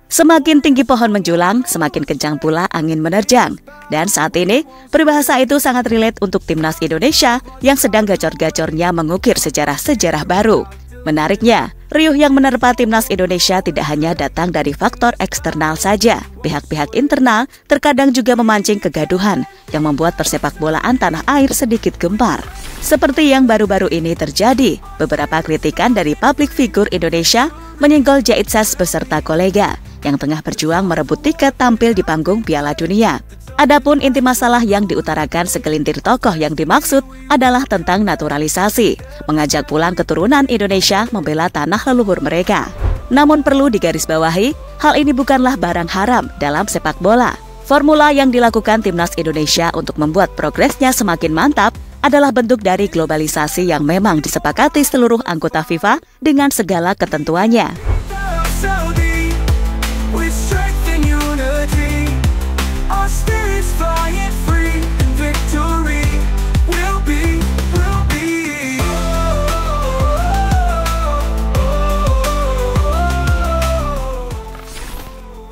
Semakin tinggi pohon menjulang, semakin kencang pula angin menerjang. Dan saat ini, peribahasa itu sangat relate untuk timnas Indonesia yang sedang gacor-gacornya mengukir sejarah-sejarah baru. Menariknya, riuh yang menerpa timnas Indonesia tidak hanya datang dari faktor eksternal saja. Pihak-pihak internal terkadang juga memancing kegaduhan yang membuat persepakbolaan tanah air sedikit gempar. Seperti yang baru-baru ini terjadi, beberapa kritikan dari publik figur Indonesia menyenggol Jaitsas beserta kolega yang tengah berjuang merebut tiket tampil di panggung Piala Dunia. Adapun inti masalah yang diutarakan segelintir tokoh yang dimaksud adalah tentang naturalisasi, mengajak pulang keturunan Indonesia membela tanah leluhur mereka. Namun perlu digarisbawahi, hal ini bukanlah barang haram dalam sepak bola. Formula yang dilakukan timnas Indonesia untuk membuat progresnya semakin mantap adalah bentuk dari globalisasi yang memang disepakati seluruh anggota FIFA dengan segala ketentuannya.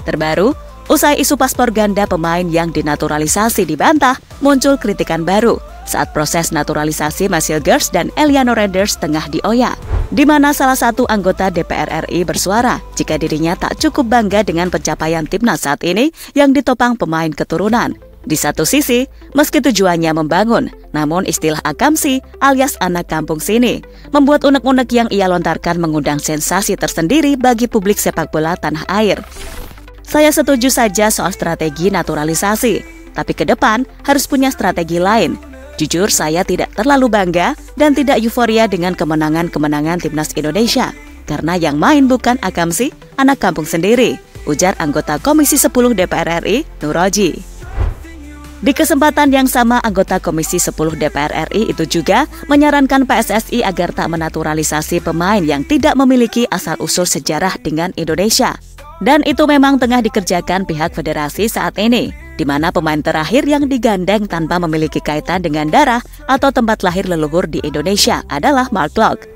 Terbaru, usai isu paspor ganda pemain yang dinaturalisasi dibantah, muncul kritikan baru saat proses naturalisasi Marcel Gers dan Eliano Renders tengah dioyak, di mana salah satu anggota DPR RI bersuara jika dirinya tak cukup bangga dengan pencapaian timnas saat ini yang ditopang pemain keturunan. Di satu sisi, meski tujuannya membangun, namun istilah akamsi alias anak kampung sini membuat unek-unek yang ia lontarkan mengundang sensasi tersendiri bagi publik sepak bola tanah air. Saya setuju saja soal strategi naturalisasi, tapi ke depan harus punya strategi lain. Jujur saya tidak terlalu bangga dan tidak euforia dengan kemenangan-kemenangan timnas Indonesia, karena yang main bukan akamsi, anak kampung sendiri, ujar anggota Komisi 10 DPR RI, Nuroji. Di kesempatan yang sama, anggota Komisi 10 DPR RI itu juga menyarankan PSSI agar tak menaturalisasi pemain yang tidak memiliki asal-usul sejarah dengan Indonesia. Dan itu memang tengah dikerjakan pihak federasi saat ini, di mana pemain terakhir yang digandeng tanpa memiliki kaitan dengan darah atau tempat lahir leluhur di Indonesia adalah Mark Klok.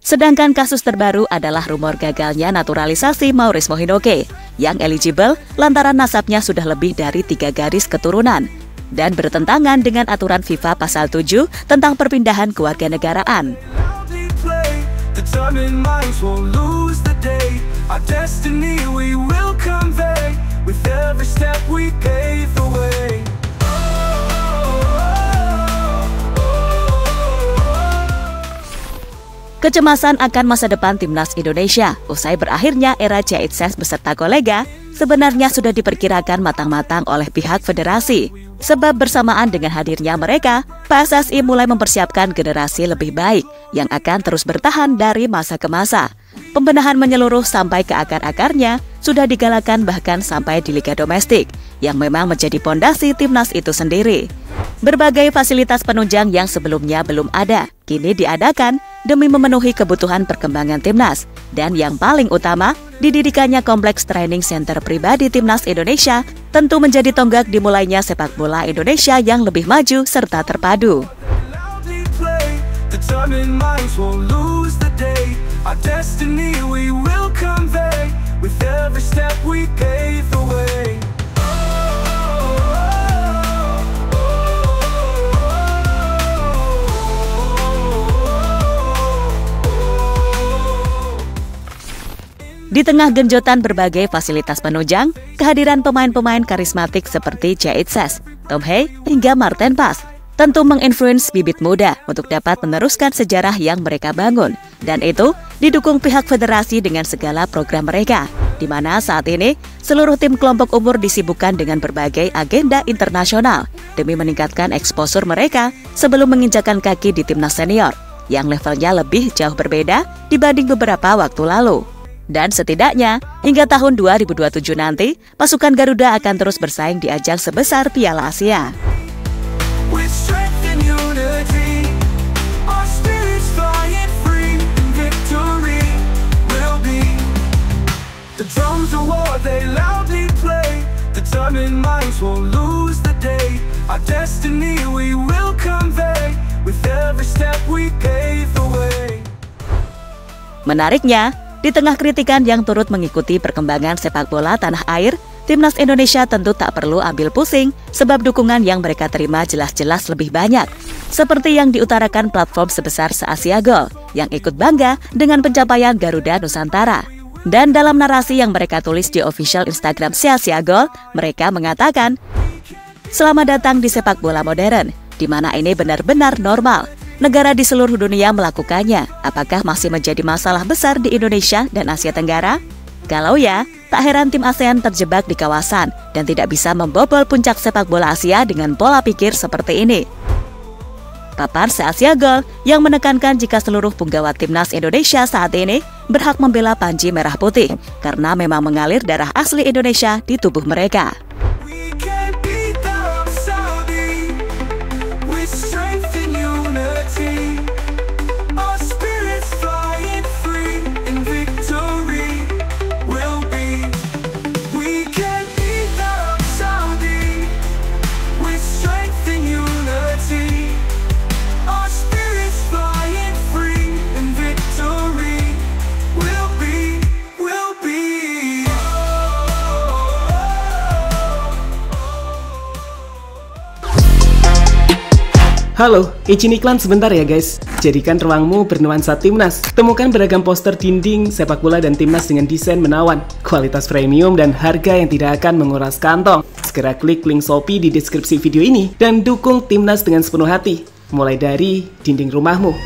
Sedangkan kasus terbaru adalah rumor gagalnya naturalisasi Maurice Mohinoke yang eligible lantaran nasabnya sudah lebih dari 3 garis keturunan dan bertentangan dengan aturan FIFA pasal 7 tentang perpindahan kewarganegaraan. Our destiny we will convey with every step we pave the way. Kecemasan akan masa depan timnas Indonesia usai berakhirnya era Jaitsas beserta kolega sebenarnya sudah diperkirakan matang-matang oleh pihak federasi. Sebab bersamaan dengan hadirnya mereka, PSSI mulai mempersiapkan generasi lebih baik yang akan terus bertahan dari masa ke masa. Pembenahan menyeluruh sampai ke akar-akarnya sudah digalakan bahkan sampai di liga domestik, yang memang menjadi pondasi timnas itu sendiri. Berbagai fasilitas penunjang yang sebelumnya belum ada, kini diadakan demi memenuhi kebutuhan perkembangan timnas. Dan yang paling utama, didirikannya kompleks training center pribadi timnas Indonesia tentu menjadi tonggak dimulainya sepak bola Indonesia yang lebih maju serta terpadu. Our destiny we will convey with every step we pave the way. Di tengah genjotan berbagai fasilitas penunjang, kehadiran pemain-pemain karismatik seperti Jaitsas, Tom Hei, hingga Marten Pas tentu menginfluence bibit muda untuk dapat meneruskan sejarah yang mereka bangun. Dan itu didukung pihak federasi dengan segala program mereka, di mana saat ini seluruh tim kelompok umur disibukkan dengan berbagai agenda internasional demi meningkatkan eksposur mereka sebelum menginjakan kaki di timnas senior, yang levelnya lebih jauh berbeda dibanding beberapa waktu lalu. Dan setidaknya hingga tahun 2027 nanti, pasukan Garuda akan terus bersaing di ajang sebesar Piala Asia. Our destiny we will convey with every step we pave the way. Menariknya, Di tengah kritikan yang turut mengikuti perkembangan sepak bola tanah air, Timnas Indonesia tentu tak perlu ambil pusing sebab dukungan yang mereka terima jelas-jelas lebih banyak. Seperti yang diutarakan platform sebesar se-Asia Gol yang ikut bangga dengan pencapaian Garuda Nusantara. Dan dalam narasi yang mereka tulis di official Instagram se-Asia Gol, mereka mengatakan, "Selamat datang di sepak bola modern, di mana ini benar-benar normal. Negara di seluruh dunia melakukannya. Apakah masih menjadi masalah besar di Indonesia dan Asia Tenggara? Kalau ya, tak heran tim ASEAN terjebak di kawasan dan tidak bisa membobol puncak sepak bola Asia dengan pola pikir seperti ini." Papan se-Asia Gol yang menekankan jika seluruh punggawa timnas Indonesia saat ini berhak membela panji merah putih karena memang mengalir darah asli Indonesia di tubuh mereka. Halo, izin iklan sebentar ya guys. Jadikan ruangmu bernuansa timnas. Temukan beragam poster dinding, sepak bola dan timnas dengan desain menawan, kualitas premium dan harga yang tidak akan menguras kantong. Segera klik link Shopee di deskripsi video ini dan dukung timnas dengan sepenuh hati. Mulai dari dinding rumahmu.